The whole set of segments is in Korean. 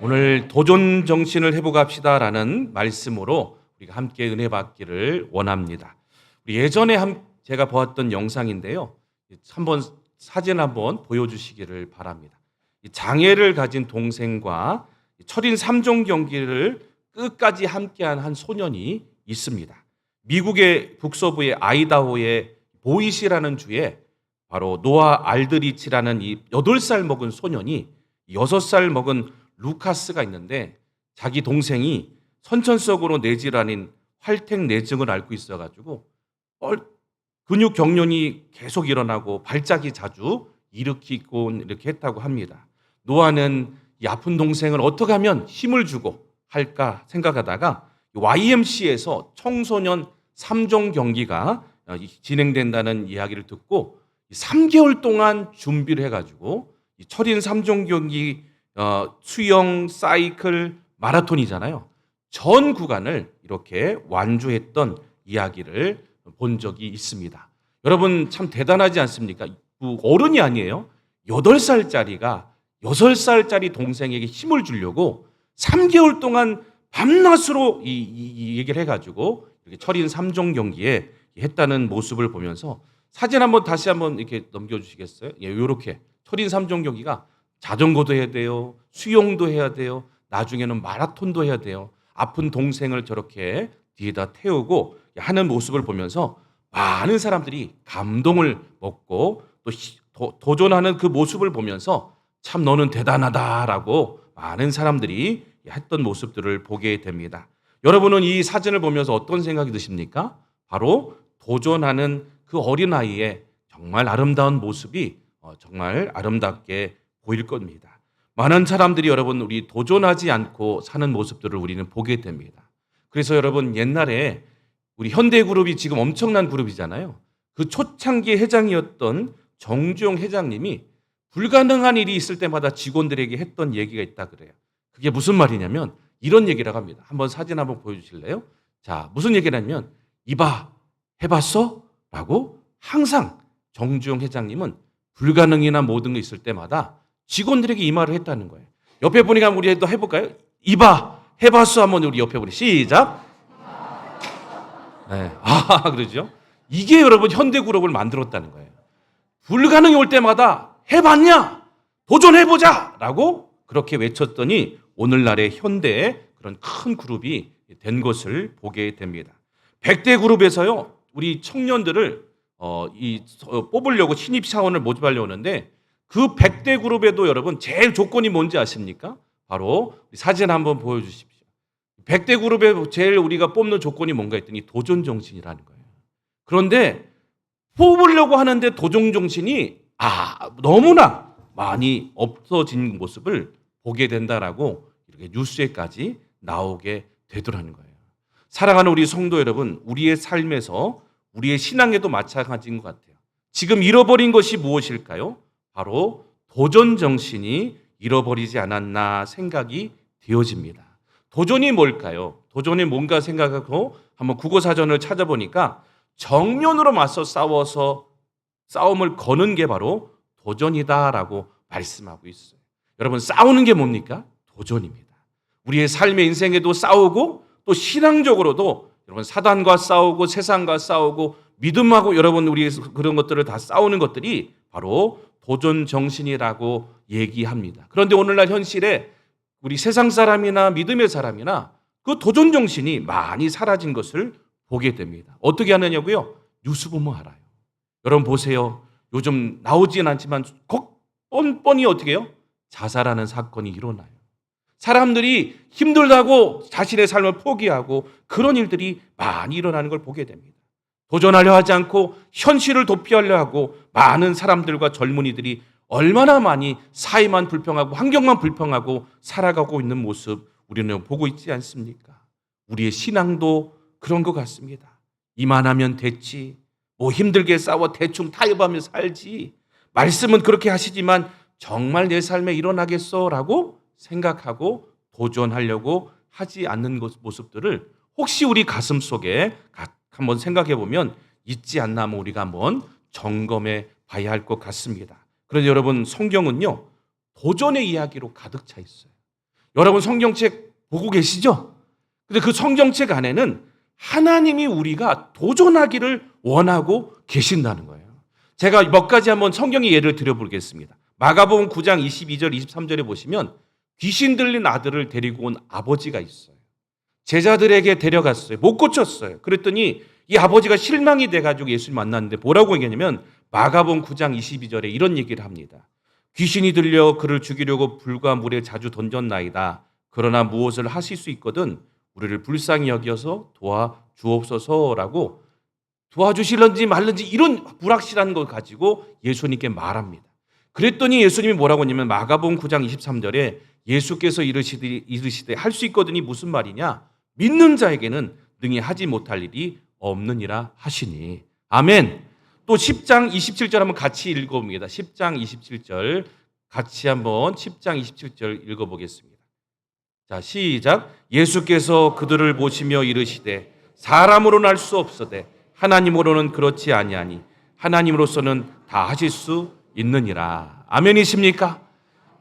오늘 도전 정신을 회복합시다라는 말씀으로 우리가 함께 은혜 받기를 원합니다. 우리 예전에 제가 보았던 영상인데요. 한번 사진 한번 보여주시기를 바랍니다. 장애를 가진 동생과 철인 3종 경기를 끝까지 함께한 한 소년이 있습니다. 미국의 북서부의 아이다호의 보이시라는 주에 바로 노아 알드리치라는 이 8살 먹은 소년이 6살 먹은 루카스가 있는데 자기 동생이 선천적으로 뇌질 아닌 활택 뇌증을 앓고 있어가지고 근육 경련이 계속 일어나고 발작이 자주 일으키고 이렇게 했다고 합니다. 노아는 이 아픈 동생을 어떻게 하면 힘을 주고 할까 생각하다가 YMCA에서 청소년 3종 경기가 진행된다는 이야기를 듣고 3개월 동안 준비를 해가지고 철인 3종 경기 수영, 사이클, 마라톤이잖아요. 전 구간을 이렇게 완주했던 이야기를 본 적이 있습니다. 여러분 참 대단하지 않습니까? 어른이 아니에요. 8살짜리가 6살짜리 동생에게 힘을 주려고 3개월 동안 밤낮으로 이 얘기를 해가지고 이렇게 철인 3종 경기에 했다는 모습을 보면서 사진 한번 다시 한번 이렇게 넘겨주시겠어요? 예, 이렇게 철인 3종 경기가 자전거도 해야 돼요. 수영도 해야 돼요. 나중에는 마라톤도 해야 돼요. 아픈 동생을 저렇게 뒤에다 태우고 하는 모습을 보면서 많은 사람들이 감동을 먹고 또 도전하는 그 모습을 보면서 참 너는 대단하다라고 많은 사람들이 했던 모습들을 보게 됩니다. 여러분은 이 사진을 보면서 어떤 생각이 드십니까? 바로 도전하는 그 어린아이의 정말 아름다운 모습이 정말 아름답게 보일 겁니다. 많은 사람들이 여러분 우리 도전하지 않고 사는 모습들을 우리는 보게 됩니다. 그래서 여러분 옛날에 우리 현대그룹이 지금 엄청난 그룹이잖아요. 그 초창기 회장이었던 정주영 회장님이 불가능한 일이 있을 때마다 직원들에게 했던 얘기가 있다 그래요. 그게 무슨 말이냐면 이런 얘기라고 합니다. 한번 사진 한번 보여주실래요? 자, 무슨 얘기냐면 이봐 해봤어? 라고 항상 정주영 회장님은 불가능이나 모든 게 있을 때마다 직원들에게 이 말을 했다는 거예요. 옆에 분이가 우리 또 해볼까요? 이봐 해봤어 한번 우리 옆에 분이 시작. 네. 그러죠? 이게 여러분 현대그룹을 만들었다는 거예요. 불가능이 올 때마다 해봤냐? 도전해보자! 라고 그렇게 외쳤더니 오늘날의 현대의 그런 큰 그룹이 된 것을 보게 됩니다. 100대 그룹에서요, 우리 청년들을 뽑으려고 신입 사원을 모집하려고 하는데 그 100대 그룹에도 여러분 제일 조건이 뭔지 아십니까? 바로 사진 한번 보여주십시오. 100대 그룹에 제일 우리가 뽑는 조건이 뭔가 했더니 도전 정신이라는 거예요. 그런데 뽑으려고 하는데 도전 정신이 너무나 많이 없어진 모습을 보게 된다라고 이렇게 뉴스에까지 나오게 되더라는 거예요. 사랑하는 우리 성도 여러분, 우리의 삶에서 우리의 신앙에도 마찬가지인 것 같아요. 지금 잃어버린 것이 무엇일까요? 바로 도전 정신이 잃어버리지 않았나 생각이 되어집니다. 도전이 뭘까요? 도전이 뭔가 생각하고 한번 국어사전을 찾아보니까 정면으로 맞서 싸워서 싸움을 거는 게 바로 도전이다라고 말씀하고 있어요. 여러분 싸우는 게 뭡니까? 도전입니다. 우리의 삶의 인생에도 싸우고 또 신앙적으로도 여러분 사단과 싸우고 세상과 싸우고 믿음하고 여러분 우리 그런 것들을 다 싸우는 것들이 바로 도전 정신이라고 얘기합니다. 그런데 오늘날 현실에 우리 세상 사람이나 믿음의 사람이나 그 도전 정신이 많이 사라진 것을 보게 됩니다. 어떻게 하느냐고요? 뉴스 보면 알아요. 여러분 보세요. 요즘 나오진 않지만 뻔뻔히 어떻게 해요? 자살하는 사건이 일어나요. 사람들이 힘들다고 자신의 삶을 포기하고 그런 일들이 많이 일어나는 걸 보게 됩니다. 도전하려 하지 않고 현실을 도피하려 하고 많은 사람들과 젊은이들이 얼마나 많이 사회만 불평하고 환경만 불평하고 살아가고 있는 모습 우리는 보고 있지 않습니까? 우리의 신앙도 그런 것 같습니다. 이만하면 됐지. 뭐 힘들게 싸워 대충 타협하며 살지. 말씀은 그렇게 하시지만 정말 내 삶에 일어나겠어? 라고 생각하고 도전하려고 하지 않는 모습들을 혹시 우리 가슴 속에 한번 생각해 보면 있지 않나 하면 우리가 한번 점검해 봐야 할 것 같습니다. 그런데 여러분 성경은요 도전의 이야기로 가득 차 있어요. 여러분 성경책 보고 계시죠? 근데 그 성경책 안에는 하나님이 우리가 도전하기를 원하고 계신다는 거예요. 제가 몇 가지 한번 성경의 예를 들어보겠습니다. 마가복음 9장 22절 23절에 보시면 귀신 들린 아들을 데리고 온 아버지가 있어요. 제자들에게 데려갔어요. 못 고쳤어요. 그랬더니 이 아버지가 실망이 돼가지고 예수님 만났는데 뭐라고 얘기하냐면 마가복음 9장 22절에 이런 얘기를 합니다. 귀신이 들려 그를 죽이려고 불과 물에 자주 던졌나이다. 그러나 무엇을 하실 수 있거든 우리를 불쌍히 여겨서 도와주옵소서라고 도와주실런지 말런지 이런 불확실한 걸 가지고 예수님께 말합니다. 그랬더니 예수님이 뭐라고 하냐면 마가복음 9장 23절에 예수께서 이르시되 할 수 있거든이 무슨 말이냐? 믿는 자에게는 능히 하지 못할 일이 없느니라 하시니. 아멘. 또 10장 27절 한번 같이 읽어봅니다. 10장 27절 같이 한번 10장 27절 읽어보겠습니다. 자, 시작. 예수께서 그들을 보시며 이르시되 사람으로는 할 수 없으되 하나님으로는 그렇지 아니하니 하나님으로서는 다 하실 수 있느니라. 아멘이십니까?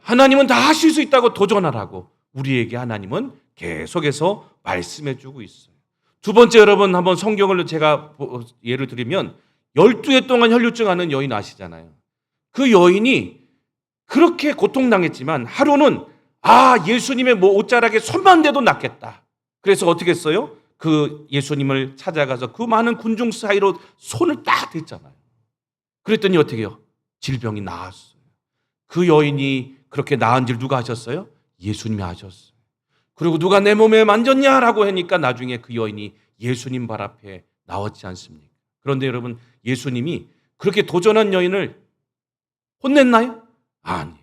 하나님은 다 하실 수 있다고 도전하라고 우리에게 하나님은 계속해서 말씀해 주고 있어요. 두 번째, 여러분 한번 성경을 제가 예를 들면 12해 동안 혈류증하는 여인 아시잖아요. 그 여인이 그렇게 고통당했지만 하루는 예수님의 옷자락에 손만 대도 낫겠다. 그래서 어떻게 했어요? 그 예수님을 찾아가서 그 많은 군중 사이로 손을 딱 댔잖아요. 그랬더니 어떻게 해요? 질병이 나았어요. 그 여인이 그렇게 나은 줄 누가 하셨어요? 예수님이 하셨어요. 그리고 누가 내 몸에 만졌냐라고 하니까 나중에 그 여인이 예수님 발 앞에 나왔지 않습니까? 그런데 여러분, 예수님이 그렇게 도전한 여인을 혼냈나요? 아니에요.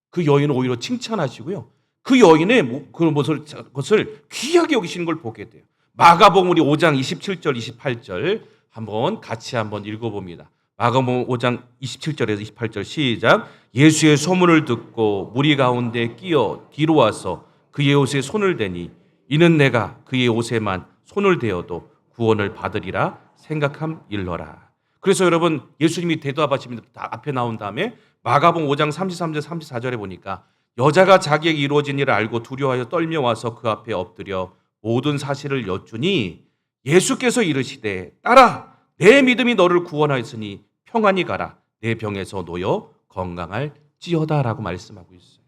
그 여인을 오히려 칭찬하시고요. 그 여인의 그것을 귀하게 여기시는 걸 보게 돼요. 마가복음 우리 5장 27절 28절 한번 같이 한번 읽어봅니다. 마가복음 5장 27절에서 28절 시작. 예수의 소문을 듣고 무리 가운데 끼어 뒤로 와서 그의 옷에 손을 대니 이는 내가 그의 옷에만 손을 대어도 구원을 받으리라 생각함일러라. 그래서 여러분 예수님이 대답하십니다. 앞에 나온 다음에 마가복음 5장 33절 34절에 보니까 여자가 자기에게 이루어진 일을 알고 두려워하여 떨며 와서 그 앞에 엎드려 모든 사실을 여쭈니 예수께서 이르시되 딸아 내 믿음이 너를 구원하였으니 평안히 가라 내 병에서 놓여 건강할지어다라고 말씀하고 있어요.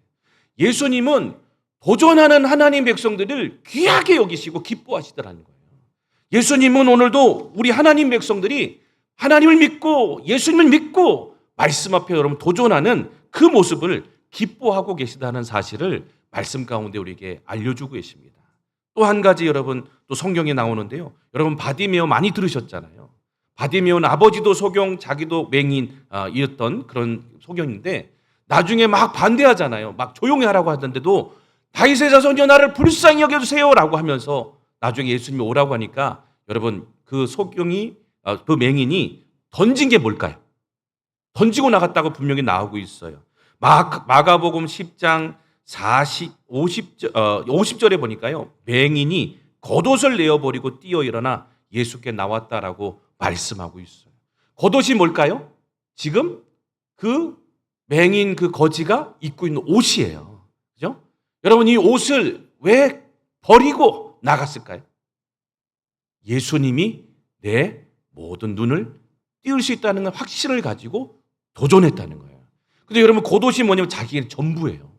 예수님은 도전하는 하나님 백성들을 귀하게 여기시고 기뻐하시더라는 거예요. 예수님은 오늘도 우리 하나님 백성들이 하나님을 믿고 예수님을 믿고 말씀 앞에 여러분 도전하는 그 모습을 기뻐하고 계시다는 사실을 말씀 가운데 우리에게 알려주고 계십니다. 또 한 가지 여러분 또 성경에 나오는데요. 여러분 바디메오 많이 들으셨잖아요. 바디메오는 아버지도 소경 자기도 맹인이었던 그런 소경인데 나중에 막 반대하잖아요. 막 조용히 하라고 하던데도 다윗의 자손이여 나를 불쌍히 여겨주세요라고 하면서 나중에 예수님이 오라고 하니까 여러분 그 소경이 그 맹인이 던진 게 뭘까요? 던지고 나갔다고 분명히 나오고 있어요. 마가복음 10장 50절에 보니까요. 맹인이 겉옷을 내어버리고 뛰어 일어나 예수께 나왔다라고 말씀하고 있어요. 겉옷이 뭘까요? 지금 그 맹인 그 거지가 입고 있는 옷이에요. 그죠? 여러분 이 옷을 왜 버리고 나갔을까요? 예수님이 내 모든 눈을 띄울 수 있다는 확신을 가지고 도전했다는 거예요. 근데 여러분 겉옷이 뭐냐면 자기의 전부예요.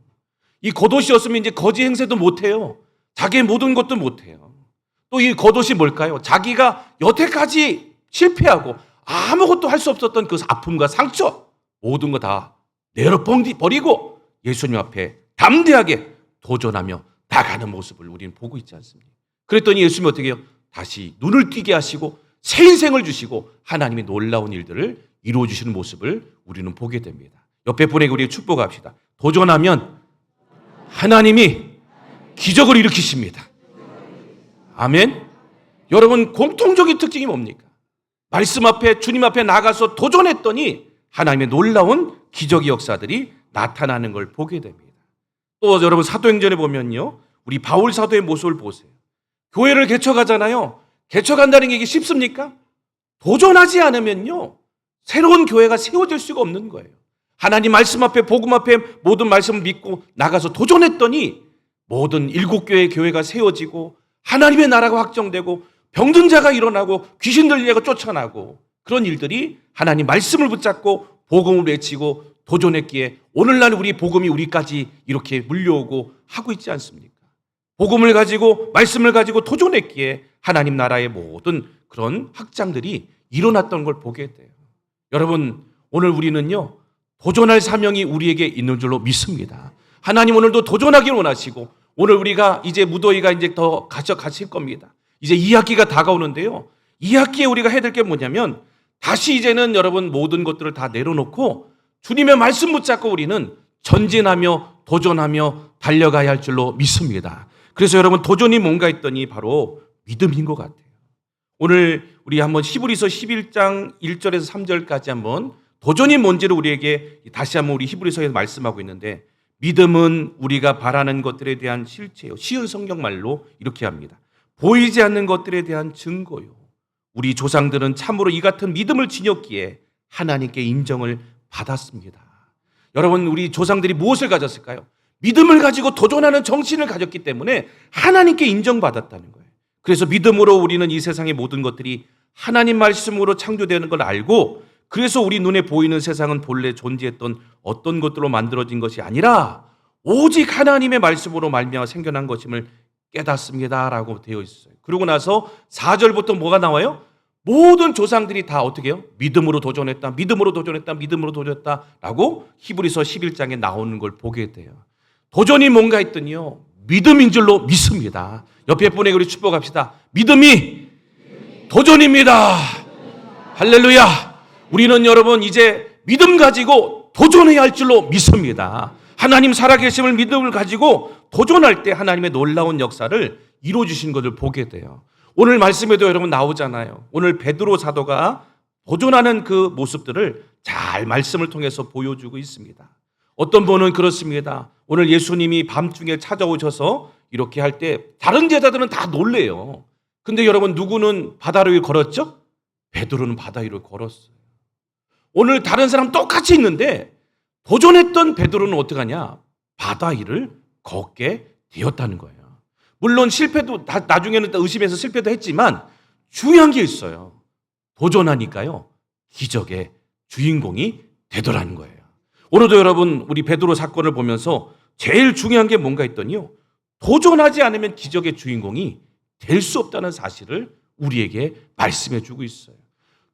이 겉옷이었으면 이제 거지 행세도 못해요. 자기의 모든 것도 못해요. 또 이 겉옷이 뭘까요? 자기가 여태까지 실패하고 아무것도 할 수 없었던 그 아픔과 상처 모든 거 다 내려버리고 예수님 앞에 담대하게 도전하며 나가는 모습을 우리는 보고 있지 않습니까? 그랬더니 예수님이 어떻게 해요? 다시 눈을 띄게 하시고 새 인생을 주시고 하나님의 놀라운 일들을 이루어주시는 모습을 우리는 보게 됩니다. 옆에 분에게 우리 축복합시다. 도전하면 하나님이 기적을 일으키십니다. 아멘. 여러분 공통적인 특징이 뭡니까? 말씀 앞에 주님 앞에 나가서 도전했더니 하나님의 놀라운 기적의 역사들이 나타나는 걸 보게 됩니다. 또 여러분 사도행전에 보면요. 우리 바울 사도의 모습을 보세요. 교회를 개척하잖아요. 개척한다는 게 이게 쉽습니까? 도전하지 않으면요. 새로운 교회가 세워질 수가 없는 거예요. 하나님 말씀 앞에 복음 앞에 모든 말씀을 믿고 나가서 도전했더니 모든 7교회의 교회가 세워지고 하나님의 나라가 확정되고 병든 자가 일어나고 귀신 들린 자가 쫓아나고 그런 일들이 하나님 말씀을 붙잡고 복음을 외치고 도전했기에 오늘날 우리 복음이 우리까지 이렇게 물려오고 하고 있지 않습니까? 복음을 가지고 말씀을 가지고 도전했기에 하나님 나라의 모든 그런 확장들이 일어났던 걸 보게 돼요. 여러분, 오늘 우리는요 도전할 사명이 우리에게 있는 줄로 믿습니다. 하나님 오늘도 도전하길 원하시고 오늘 우리가 이제 무더위가 이제 더 가실 겁니다. 이제 2학기가 다가오는데요. 2학기에 우리가 해야 될 게 뭐냐면 다시 이제는 여러분 모든 것들을 다 내려놓고 주님의 말씀 붙잡고 우리는 전진하며 도전하며 달려가야 할 줄로 믿습니다. 그래서 여러분 도전이 뭔가 했더니 바로 믿음인 것 같아요. 오늘 우리 한번 히브리서 11장 1절에서 3절까지 한번 도전이 뭔지를 우리에게 다시 한번 우리 히브리서에서 말씀하고 있는데 믿음은 우리가 바라는 것들에 대한 실체요. 쉬운 성경말로 이렇게 합니다. 보이지 않는 것들에 대한 증거요. 우리 조상들은 참으로 이 같은 믿음을 지녔기에 하나님께 인정을 받았습니다. 여러분 우리 조상들이 무엇을 가졌을까요? 믿음을 가지고 도전하는 정신을 가졌기 때문에 하나님께 인정받았다는 거예요. 그래서 믿음으로 우리는 이 세상의 모든 것들이 하나님 말씀으로 창조되는 걸 알고 그래서 우리 눈에 보이는 세상은 본래 존재했던 어떤 것들로 만들어진 것이 아니라 오직 하나님의 말씀으로 말미암아 생겨난 것임을 깨닫습니다라고 되어 있어요. 그러고 나서 4절부터 뭐가 나와요? 모든 조상들이 다 어떻게 해요? 믿음으로 도전했다, 믿음으로 도전했다, 믿음으로 도전했다라고 히브리서 11장에 나오는 걸 보게 돼요. 도전이 뭔가 했더니요 믿음인 줄로 믿습니다. 옆에 분에게 우리 축복합시다. 믿음이 도전입니다. 할렐루야. 우리는 여러분 이제 믿음 가지고 도전해야 할 줄로 믿습니다. 하나님 살아계심을 믿음을 가지고 도전할 때 하나님의 놀라운 역사를 이루어주신 것을 보게 돼요. 오늘 말씀에도 여러분 나오잖아요. 오늘 베드로 사도가 도전하는 그 모습들을 잘 말씀을 통해서 보여주고 있습니다. 어떤 분은 그렇습니다. 오늘 예수님이 밤중에 찾아오셔서 이렇게 할 때 다른 제자들은 다 놀래요. 근데 여러분 누구는 바다 위를 걸었죠? 베드로는 바다 위를 걸었어요. 오늘 다른 사람 똑같이 있는데 도전했던 베드로는 어떡하냐? 바다 위를 걷게 되었다는 거예요. 물론 실패도 나중에는 의심해서 실패도 했지만 중요한 게 있어요. 도전하니까요. 기적의 주인공이 되더라는 거예요. 오늘도 여러분 우리 베드로 사건을 보면서 제일 중요한 게 뭔가 했더니요. 도전하지 않으면 기적의 주인공이 될 수 없다는 사실을 우리에게 말씀해 주고 있어요.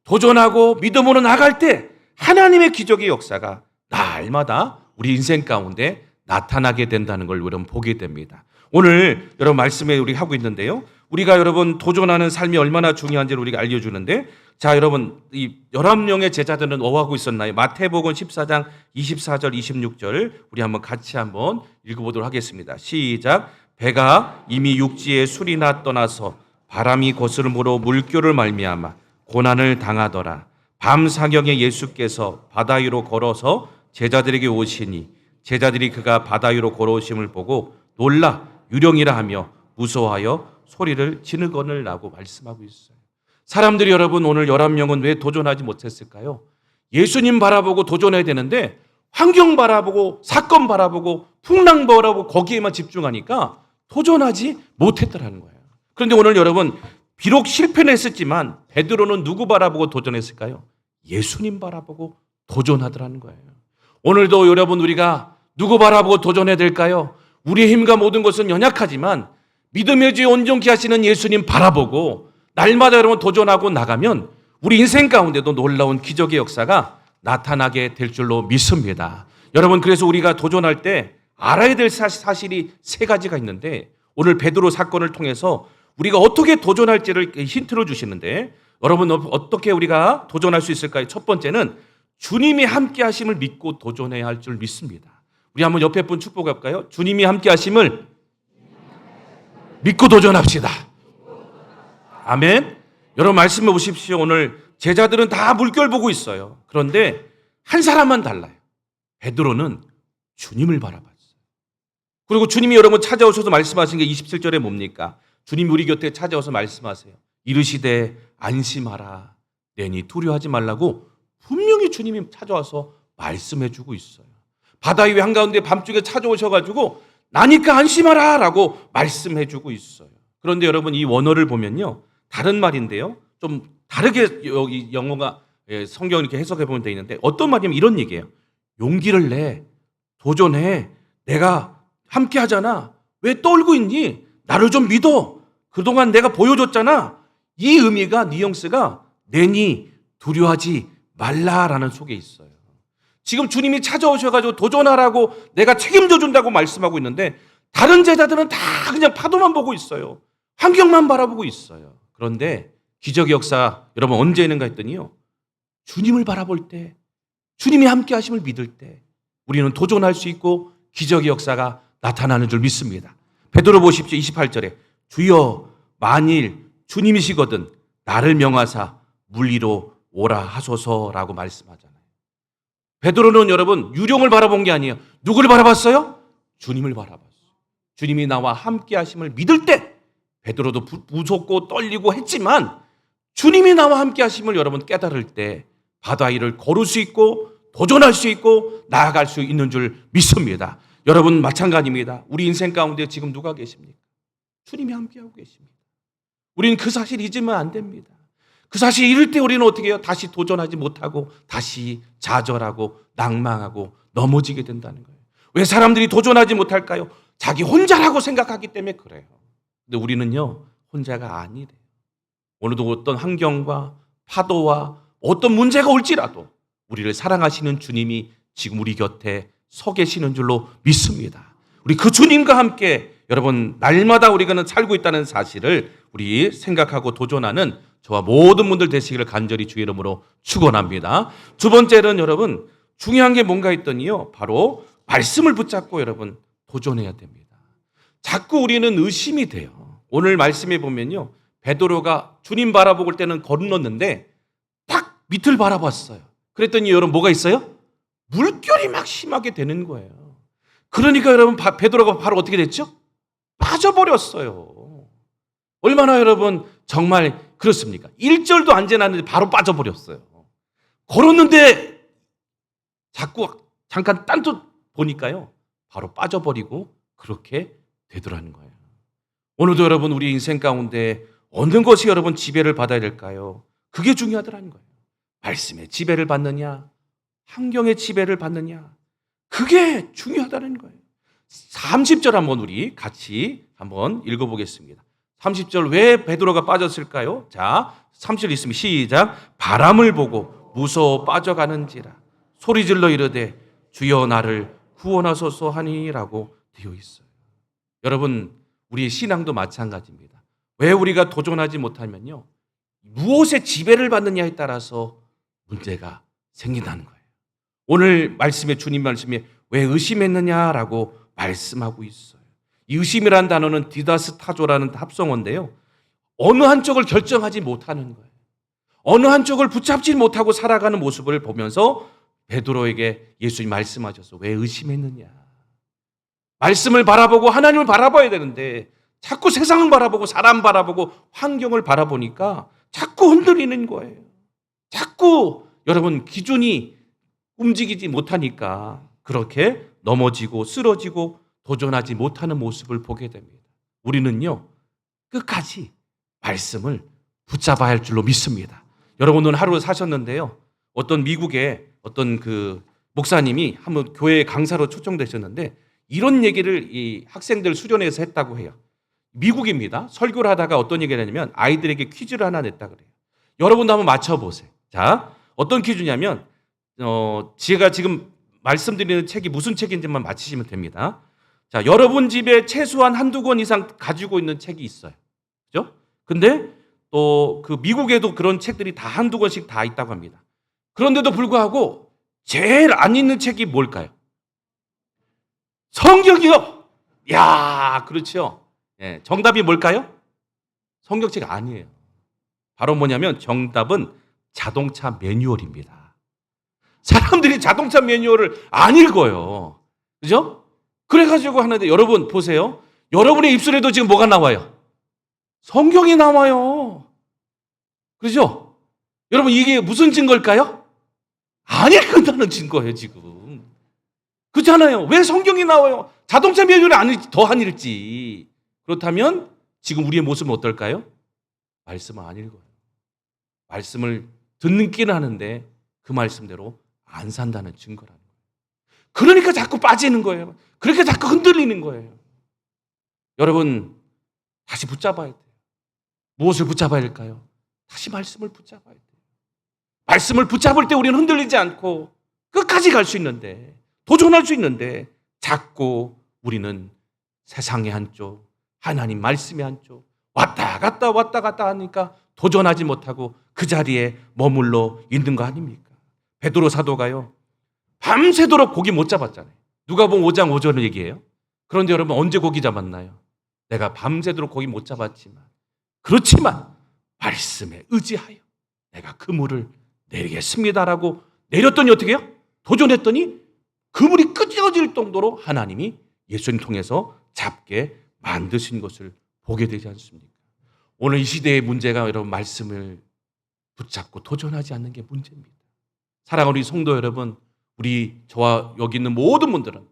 도전하고 믿음으로 나갈 때 하나님의 기적의 역사가 날마다 우리 인생 가운데 나타나게 된다는 걸 여러분 보게 됩니다. 오늘 여러분 말씀에 우리 하고 있는데요. 우리가 여러분 도전하는 삶이 얼마나 중요한지를 우리가 알려주는데 자 여러분 이 11명의 제자들은 뭐하고 있었나요? 마태복음 14장 24절 26절 우리 한번 같이 한번 읽어보도록 하겠습니다. 시작. 배가 이미 육지에 술이나 떠나서 바람이 거스름으로 물결을 말미암아 고난을 당하더라. 밤 사경에 예수께서 바다 위로 걸어서 제자들에게 오시니 제자들이 그가 바다 위로 걸어오심을 보고 놀라 유령이라 하며 무서워하여 소리를 지르거늘라고 말씀하고 있어요. 사람들이 여러분 오늘 11명은 왜 도전하지 못했을까요? 예수님 바라보고 도전해야 되는데 환경 바라보고 사건 바라보고 풍랑 바라보고 거기에만 집중하니까 도전하지 못했더라는 거예요. 그런데 오늘 여러분 비록 실패는 했었지만 베드로는 누구 바라보고 도전했을까요? 예수님 바라보고 도전하더라는 거예요. 오늘도 여러분 우리가 누구 바라보고 도전해야 될까요? 우리의 힘과 모든 것은 연약하지만 믿음의 주에 온전케 하시는 예수님 바라보고 날마다 여러분 도전하고 나가면 우리 인생 가운데도 놀라운 기적의 역사가 나타나게 될 줄로 믿습니다. 여러분 그래서 우리가 도전할 때 알아야 될 사실이 세 가지가 있는데 오늘 베드로 사건을 통해서 우리가 어떻게 도전할지를 힌트를 주시는데 여러분 어떻게 우리가 도전할 수 있을까요? 첫 번째는 주님이 함께 하심을 믿고 도전해야 할 줄 믿습니다. 우리 한번 옆에 분 축복할까요? 주님이 함께 하심을 믿고 도전합시다. 아멘. 여러분 말씀해 보십시오. 오늘 제자들은 다 물결 보고 있어요. 그런데 한 사람만 달라요. 베드로는 주님을 바라봤어요. 그리고 주님이 여러분 찾아오셔서 말씀하신 게 27절에 뭡니까? 주님이 우리 곁에 찾아와서 말씀하세요. 이르시되 안심하라. 내니 두려워하지 말라고 분명히 주님이 찾아와서 말씀해 주고 있어요. 바다 위에 한가운데 밤중에 찾아오셔가지고 나니까 안심하라 라고 말씀해 주고 있어요. 그런데 여러분 이 원어를 보면요. 다른 말인데요. 좀 다르게 여기 영어가 성경을 이렇게 해석해 보면 돼 있는데 어떤 말이냐면 이런 얘기예요. 용기를 내. 도전해. 내가 함께 하잖아. 왜 떨고 있니? 나를 좀 믿어. 그동안 내가 보여줬잖아. 이 의미가 뉘앙스가 내니 두려워하지 말라라는 속에 있어요. 지금 주님이 찾아오셔가지고 도전하라고 내가 책임져 준다고 말씀하고 있는데 다른 제자들은 다 그냥 파도만 보고 있어요. 환경만 바라보고 있어요. 그런데 기적의 역사 여러분 언제 있는가 했더니요. 주님을 바라볼 때, 주님이 함께 하심을 믿을 때 우리는 도전할 수 있고 기적의 역사가 나타나는 줄 믿습니다. 베드로 보십시오. 28절에 주여 만일 주님이시거든 나를 명하사 물 위로 오라 하소서라고 말씀하잖아요. 베드로는 여러분 유령을 바라본 게 아니에요. 누구를 바라봤어요? 주님을 바라봤어요. 주님이 나와 함께 하심을 믿을 때 베드로도 무섭고 떨리고 했지만 주님이 나와 함께 하심을 여러분 깨달을 때 바다 위를 걸을 수 있고 도전할 수 있고 나아갈 수 있는 줄 믿습니다. 여러분 마찬가지입니다. 우리 인생 가운데 지금 누가 계십니까? 주님이 함께하고 계십니다. 우리는 그 사실 잊으면 안 됩니다. 그 사실 잃을 때 우리는 어떻게 해요? 다시 도전하지 못하고 다시 좌절하고 낭망하고 넘어지게 된다는 거예요. 왜 사람들이 도전하지 못할까요? 자기 혼자라고 생각하기 때문에 그래요. 근데 우리는요 혼자가 아니래요. 오늘도 어떤 환경과 파도와 어떤 문제가 올지라도 우리를 사랑하시는 주님이 지금 우리 곁에 서 계시는 줄로 믿습니다. 우리 그 주님과 함께 여러분 날마다 우리가 살고 있다는 사실을 우리 생각하고 도전하는 저와 모든 분들 되시기를 간절히 주의 이름으로 축원합니다. 두 번째는 여러분 중요한 게 뭔가 했더니요. 바로 말씀을 붙잡고 여러분 도전해야 됩니다. 자꾸 우리는 의심이 돼요. 오늘 말씀에 보면요. 베드로가 주님 바라볼 때는 건넜는데 딱 밑을 바라봤어요. 그랬더니 여러분 뭐가 있어요? 물결이 막 심하게 되는 거예요. 그러니까 여러분 베드로가 바로 어떻게 됐죠? 빠져버렸어요. 얼마나 여러분 정말 그렇습니까? 1절도 안 지났는데 바로 빠져버렸어요. 걸었는데 자꾸 잠깐 딴짓 보니까요. 바로 빠져버리고 그렇게 되더라는 거예요. 오늘도 여러분 우리 인생 가운데 어느 것이 여러분 지배를 받아야 될까요? 그게 중요하더라는 거예요. 말씀의 지배를 받느냐 환경의 지배를 받느냐 그게 중요하다는 거예요. 30절 한번 우리 같이 한번 읽어보겠습니다. 30절 왜 베드로가 빠졌을까요? 자 30절 있으면 시작. 바람을 보고 무서워 빠져가는지라 소리질러 이르되 주여 나를 구원하소서 하니라고 되어 있어요. 여러분 우리의 신앙도 마찬가지입니다. 왜 우리가 도전하지 못하면요 무엇의 지배를 받느냐에 따라서 문제가 생긴다는 거예요. 오늘 말씀에 주님 말씀에 왜 의심했느냐라고 말씀하고 있어요. 이 의심이라는 단어는 디다스타조라는 합성어인데요. 어느 한쪽을 결정하지 못하는 거예요. 어느 한쪽을 붙잡지 못하고 살아가는 모습을 보면서 베드로에게 예수님 말씀하셔서 왜 의심했느냐. 말씀을 바라보고 하나님을 바라봐야 되는데 자꾸 세상을 바라보고 사람 바라보고 환경을 바라보니까 자꾸 흔들리는 거예요. 자꾸 여러분 기준이 움직이지 못하니까 그렇게 넘어지고 쓰러지고 도전하지 못하는 모습을 보게 됩니다. 우리는요 끝까지 말씀을 붙잡아야 할 줄로 믿습니다. 여러분은 하루 사셨는데요. 어떤 미국의 어떤 그 목사님이 한번 교회 강사로 초청되셨는데 이런 얘기를 이 학생들 수련회에서 했다고 해요. 미국입니다. 설교를 하다가 어떤 얘기를 하냐면 아이들에게 퀴즈를 하나 냈다 그래요. 여러분도 한번 맞춰보세요. 자, 어떤 퀴즈냐면 제가 지금 말씀드리는 책이 무슨 책인지만 맞히시면 됩니다. 자, 여러분 집에 최소한 한두 권 이상 가지고 있는 책이 있어요. 그죠? 근데 또 그 미국에도 그런 책들이 다 한두 권씩 다 있다고 합니다. 그런데도 불구하고 제일 안 읽는 책이 뭘까요? 성경이요. 야, 그렇죠. 예, 정답이 뭘까요? 성경책 아니에요. 바로 뭐냐면 정답은 자동차 매뉴얼입니다. 사람들이 자동차 매뉴얼을 안 읽어요. 그죠? 그래가지고 하는데 여러분 보세요. 여러분의 입술에도 지금 뭐가 나와요? 성경이 나와요. 그죠? 여러분 이게 무슨 증거일까요? 안 읽는다는 증거예요 지금. 그렇잖아요. 왜 성경이 나와요? 자동차 매뉴얼이 아닐지 더한일지. 그렇다면 지금 우리의 모습은 어떨까요? 말씀을 안 읽어요. 말씀을 듣기는 하는데 그 말씀대로 안 산다는 증거라는 거예요. 그러니까 자꾸 빠지는 거예요. 그러니까 자꾸 흔들리는 거예요. 여러분, 다시 붙잡아야 돼요. 무엇을 붙잡아야 할까요? 다시 말씀을 붙잡아야 돼요. 말씀을 붙잡을 때 우리는 흔들리지 않고 끝까지 갈 수 있는데, 도전할 수 있는데 자꾸 우리는 세상의 한쪽, 하나님 말씀의 한쪽 왔다 갔다 하니까 도전하지 못하고 그 자리에 머물러 있는 거 아닙니까? 베드로 사도가요, 밤새도록 고기 못 잡았잖아요. 누가복음 5장 5절을 얘기해요. 그런데 여러분, 언제 고기 잡았나요? 내가 밤새도록 고기 못 잡았지만 말씀에 의지하여 내가 그물을 내리겠습니다라고 내렸더니 어떻게 해요? 도전했더니 그물이 끄집어질 정도로 하나님이 예수님 통해서 잡게 만드신 것을 보게 되지 않습니까? 오늘 이 시대의 문제가 여러분, 말씀을 붙잡고 도전하지 않는 게 문제입니다. 사랑하는 우리 성도 여러분, 우리 저와 여기 있는 모든 분들은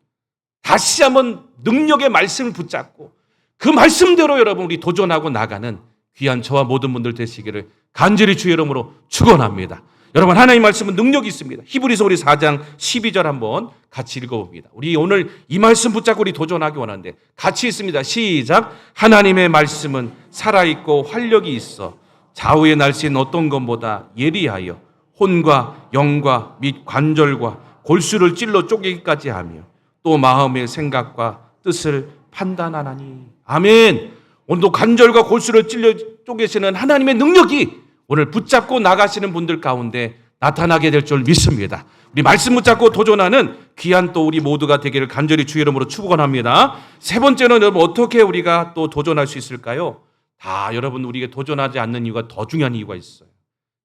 다시 한번 능력의 말씀을 붙잡고 그 말씀대로 여러분 우리 도전하고 나가는 귀한 저와 모든 분들 되시기를 간절히 주의 이름으로 축원합니다. 여러분, 하나님 말씀은 능력이 있습니다. 히브리서 우리 4장 12절 한번 같이 읽어봅니다. 우리 오늘 이 말씀 붙잡고 우리 도전하기 원하는데 같이 있습니다. 시작. 하나님의 말씀은 살아있고 활력이 있어 좌우의 날씨는 어떤 것보다 예리하여 혼과 영과 및 관절과 골수를 찔러 쪼개기까지 하며 또 마음의 생각과 뜻을 판단하나니. 아멘. 오늘도 관절과 골수를 찔러 쪼개시는 하나님의 능력이 오늘 붙잡고 나가시는 분들 가운데 나타나게 될 줄 믿습니다. 우리 말씀 붙잡고 도전하는 귀한 또 우리 모두가 되기를 간절히 주의 이름으로 축원합니다. 세 번째는 여러분, 어떻게 우리가 또 도전할 수 있을까요? 다 여러분, 우리가 도전하지 않는 이유가 더 중요한 이유가 있어요.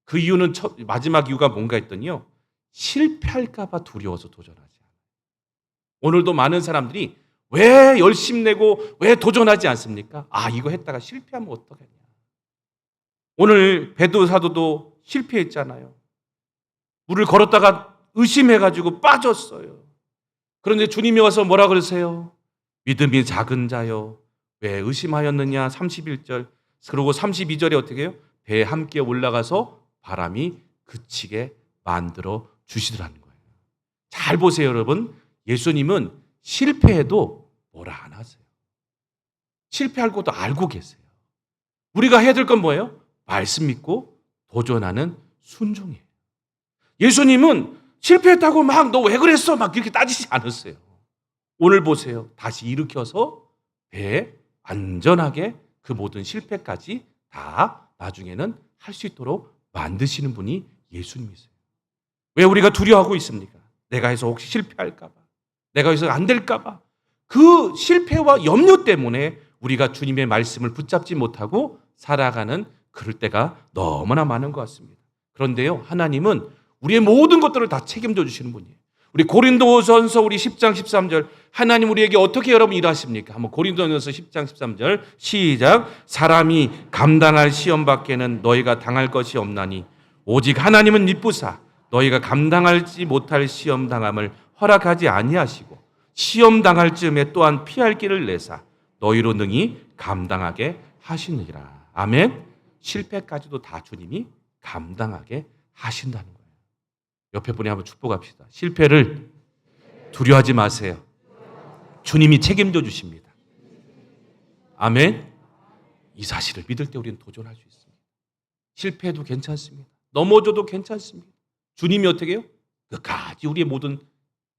그 이유는 마지막 이유가 뭔가 했더니요, 실패할까 봐 두려워서 도전하지 않아요. 오늘도 많은 사람들이 왜 열심내고 왜 도전하지 않습니까? 이거 했다가 실패하면 어떡하냐. 오늘 베드로 사도도 실패했잖아요. 물을 걸었다가 의심해가지고 빠졌어요. 그런데 주님이 와서 뭐라 그러세요? 믿음이 작은 자요, 왜 의심하였느냐. 31절. 그리고 32절에 어떻게 해요? 배에 함께 올라가서 바람이 그치게 만들어 주시더라는 거예요. 잘 보세요, 여러분. 예수님은 실패해도 뭐라 안 하세요. 실패할 것도 알고 계세요. 우리가 해야 될 건 뭐예요? 말씀 믿고 도전하는 순종이에요. 예수님은 실패했다고 막 너 왜 그랬어? 막 이렇게 따지지 않았어요. 오늘 보세요. 다시 일으켜서 배에 안전하게 그 모든 실패까지 다 나중에는 할 수 있도록 만드시는 분이 예수님이세요. 왜 우리가 두려워하고 있습니까? 내가 해서 혹시 실패할까 봐, 내가 해서 안 될까 봐. 그 실패와 염려 때문에 우리가 주님의 말씀을 붙잡지 못하고 살아가는 그럴 때가 너무나 많은 것 같습니다. 그런데요, 하나님은 우리의 모든 것들을 다 책임져 주시는 분이에요. 우리 고린도전서 우리 10장 13절, 하나님 우리에게 어떻게 여러분 일하십니까? 한번 고린도전서 10장 13절 시작. 사람이 감당할 시험 밖에는 너희가 당할 것이 없나니 오직 하나님은 미쁘사 너희가 감당하지 못할 시험 당함을 허락하지 아니하시고 시험 당할 즈음에 또한 피할 길을 내사 너희로 능히 감당하게 하시느니라. 아멘. 실패까지도 다 주님이 감당하게 하신다는 거예요. 옆에 분이 한번 축복합시다. 실패를 두려워하지 마세요. 주님이 책임져 주십니다. 아멘. 이 사실을 믿을 때 우리는 도전할 수 있습니다. 실패해도 괜찮습니다. 넘어져도 괜찮습니다. 주님이 어떻게 해요? 끝까지 우리의 모든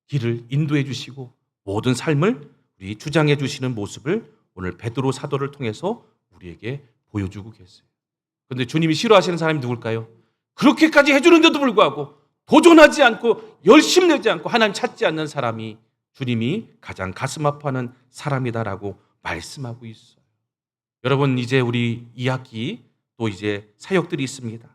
길을 인도해 주시고 모든 삶을 우리 주장해 주시는 모습을 오늘 베드로 사도를 통해서 우리에게 보여주고 계세요. 그런데 주님이 싫어하시는 사람이 누굴까요? 그렇게까지 해주는데도 불구하고 도전하지 않고 열심 내지 않고 하나님 찾지 않는 사람이 주님이 가장 가슴 아파하는 사람이다라고 말씀하고 있어요. 여러분, 이제 우리 2학기 또 이제 사역들이 있습니다.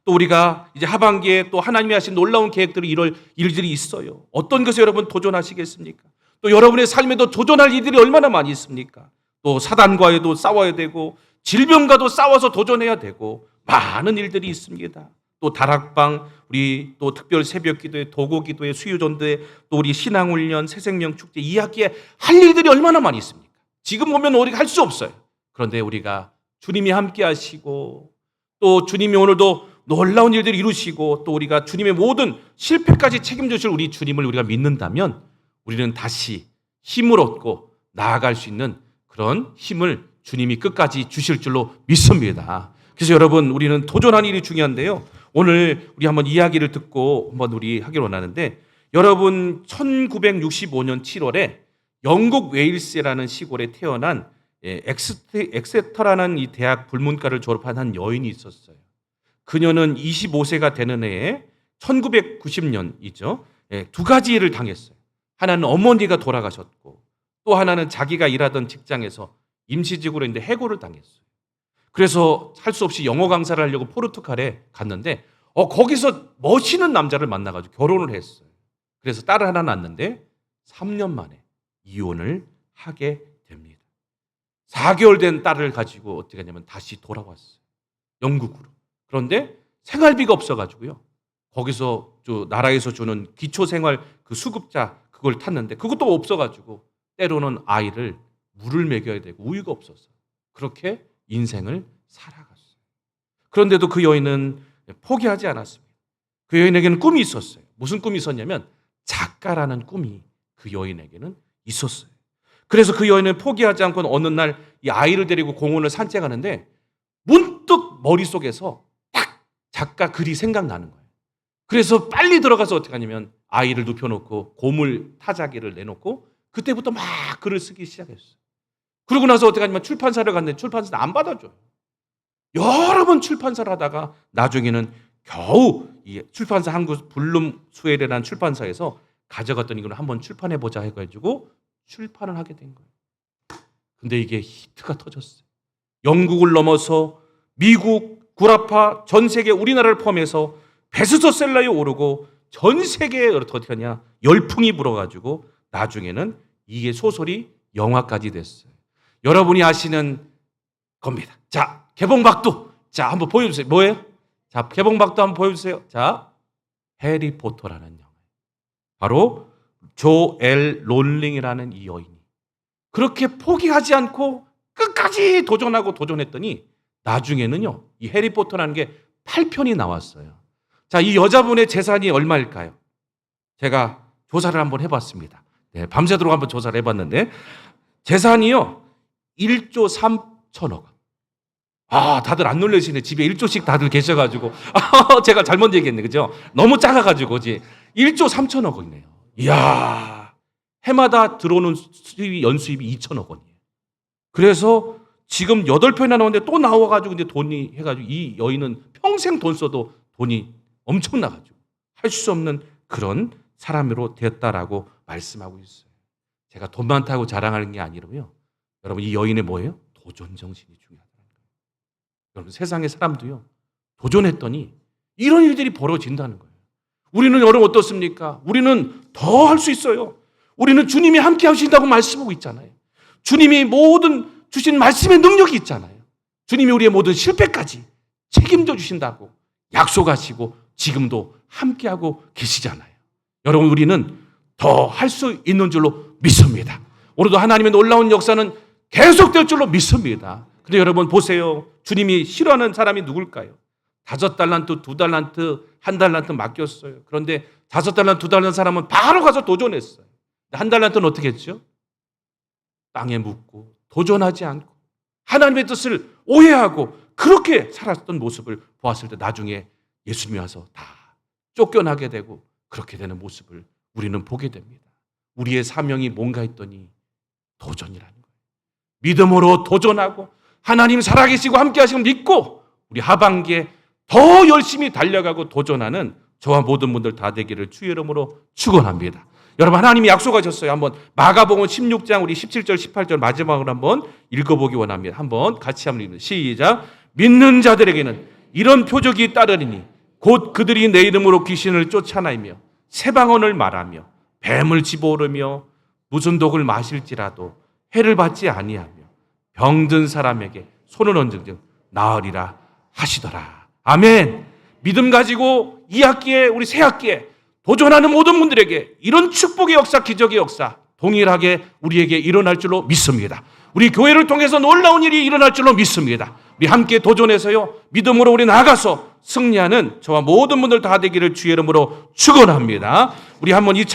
또 우리가 이제 하반기에 또 하나님이 하신 놀라운 계획들이 이룰 일들이 있어요. 어떤 것에 여러분 도전하시겠습니까? 또 여러분의 삶에도 도전할 일들이 얼마나 많이 있습니까? 또 사단과도 싸워야 되고 질병과도 싸워서 도전해야 되고 많은 일들이 있습니다. 또 다락방, 우리 또 특별 새벽 기도회, 도고 기도회, 수요전도회, 또 우리 신앙훈련, 새생명 축제, 이 학기에 할 일들이 얼마나 많이 있습니까? 지금 보면 우리가 할 수 없어요. 그런데 우리가 주님이 함께 하시고 또 주님이 오늘도 놀라운 일들을 이루시고 또 우리가 주님의 모든 실패까지 책임져 줄 우리 주님을 우리가 믿는다면 우리는 다시 힘을 얻고 나아갈 수 있는 그런 힘을 주님이 끝까지 주실 줄로 믿습니다. 그래서 여러분, 우리는 도전하는 일이 중요한데요. 오늘 우리 한번 이야기를 듣고 한번 우리 하기를 원하는데, 여러분 1965년 7월에 영국 웨일스라는 시골에 태어난 엑세터라는 이 대학 불문과를 졸업한 한 여인이 있었어요. 그녀는 25세가 되는 해에 1990년이죠. 두 가지 일을 당했어요. 하나는 어머니가 돌아가셨고 또 하나는 자기가 일하던 직장에서 임시직으로 있는데 해고를 당했어요. 그래서 할 수 없이 영어 강사를 하려고 포르투갈에 갔는데 거기서 멋있는 남자를 만나가지고 결혼을 했어요. 그래서 딸을 하나 낳았는데 3년 만에 이혼을 하게 됩니다. 4개월 된 딸을 가지고 어떻게 하냐면 다시 돌아왔어요. 영국으로. 그런데 생활비가 없어가지고요. 거기서 나라에서 주는 기초생활 그 수급자 그걸 탔는데 그것도 없어가지고 때로는 아이를 물을 먹여야 되고 우유가 없어서 그렇게 인생을 살아갔어요. 그런데도 그 여인은 포기하지 않았습니다. 그 여인에게는 꿈이 있었어요. 무슨 꿈이 있었냐면 작가라는 꿈이 그 여인에게는 있었어요. 그래서 그 여인은 포기하지 않고 어느 날 이 아이를 데리고 공원을 산책하는데 문득 머릿속에서 딱 작가 글이 생각나는 거예요. 그래서 빨리 들어가서 어떻게 하냐면 아이를 눕혀놓고 고물 타자기를 내놓고 그때부터 막 글을 쓰기 시작했어요. 그러고 나서 어떻게 하냐면 출판사를 갔는데 출판사는 안 받아줘요. 여러 번 출판사를 하다가 나중에는 겨우 이 출판사 한국 블룸스웰이라는 출판사에서 가져갔더니 이걸 한번 출판해보자 해가지고 출판을 하게 된 거예요. 근데 이게 히트가 터졌어요. 영국을 넘어서 미국, 구라파, 전 세계 우리나라를 포함해서 베스트셀러에 오르고 전 세계에 어떻게 하냐 열풍이 불어가지고 나중에는 이게 소설이 영화까지 됐어요. 여러분이 아시는 겁니다. 자, 개봉박두. 자, 한번 보여주세요. 뭐예요? 자, 개봉박두 한번 보여주세요. 자, 해리포터라는 영화. 바로 조엘 롤링이라는 이 여인이 그렇게 포기하지 않고 끝까지 도전하고 도전했더니 나중에는요, 이 해리포터라는 게 8편이 나왔어요. 자, 이 여자분의 재산이 얼마일까요? 제가 조사를 한번 해봤습니다. 네, 밤새도록 한번 조사를 해봤는데 재산이요 1조 3천억 원. 다들 안 놀라시네. 집에 1조씩 다들 계셔가지고 제가 잘못 얘기했네, 그죠? 너무 작아가지고 1조 3천억 원이네요. 이야, 해마다 들어오는 수입이 연수입이 2천억 원이에요. 그래서 지금 8편이나 나오는데 또 나와가지고 이제 돈이 해가지고 이 여인은 평생 돈 써도 돈이 엄청나가지고 할 수 없는 그런 사람으로 되었다라고 말씀하고 있어요. 제가 돈 많다고 자랑하는 게 아니라요. 여러분, 이 여인의 뭐예요? 도전 정신이 중요하다는 거예요. 여러분, 세상의 사람도요, 도전했더니 이런 일들이 벌어진다는 거예요. 우리는 여러분 어떻습니까? 우리는 더 할 수 있어요. 우리는 주님이 함께 하신다고 말씀하고 있잖아요. 주님이 모든 주신 말씀의 능력이 있잖아요. 주님이 우리의 모든 실패까지 책임져 주신다고 약속하시고 지금도 함께하고 계시잖아요. 여러분, 우리는 더 할 수 있는 줄로 믿습니다. 오늘도 하나님의 놀라운 역사는 계속될 줄로 믿습니다. 근데 여러분 보세요. 주님이 싫어하는 사람이 누굴까요? 5달란트, 2달란트, 1달란트 맡겼어요. 그런데 5달란트, 2달란트 사람은 바로 가서 도전했어요. 1달란트는 어떻게 했죠? 땅에 묻고 도전하지 않고 하나님의 뜻을 오해하고 그렇게 살았던 모습을 보았을 때 나중에 예수님이 와서 다 쫓겨나게 되고 그렇게 되는 모습을 우리는 보게 됩니다. 우리의 사명이 뭔가 했더니 도전이라는 거예요. 믿음으로 도전하고 하나님 살아계시고 함께 하시고 믿고 우리 하반기에 더 열심히 달려가고 도전하는 저와 모든 분들 다 되기를 주의 이름으로 축원합니다. 여러분, 하나님이 약속하셨어요. 한번 마가복음 16장 우리 17절 18절 마지막으로 한번 읽어보기 원합니다. 한번 같이 한번 읽습니다. 시작. 믿는 자들에게는 이런 표적이 따르리니 곧 그들이 내 이름으로 귀신을 쫓아내며 새 방언을 말하며 뱀을 집어오르며 무슨 독을 마실지라도 해를 받지 아니하며 병든 사람에게 손을 얹은 즉 나으리라 하시더라. 아멘. 믿음 가지고 2학기에 우리 새학기에 도전하는 모든 분들에게 이런 축복의 역사, 기적의 역사 동일하게 우리에게 일어날 줄로 믿습니다. 우리 교회를 통해서 놀라운 일이 일어날 줄로 믿습니다. 우리 함께 도전해서요, 믿음으로 우리 나가서 승리하는 저와 모든 분들 다 되기를 주의 이름으로 축원합니다. 우리 한번 이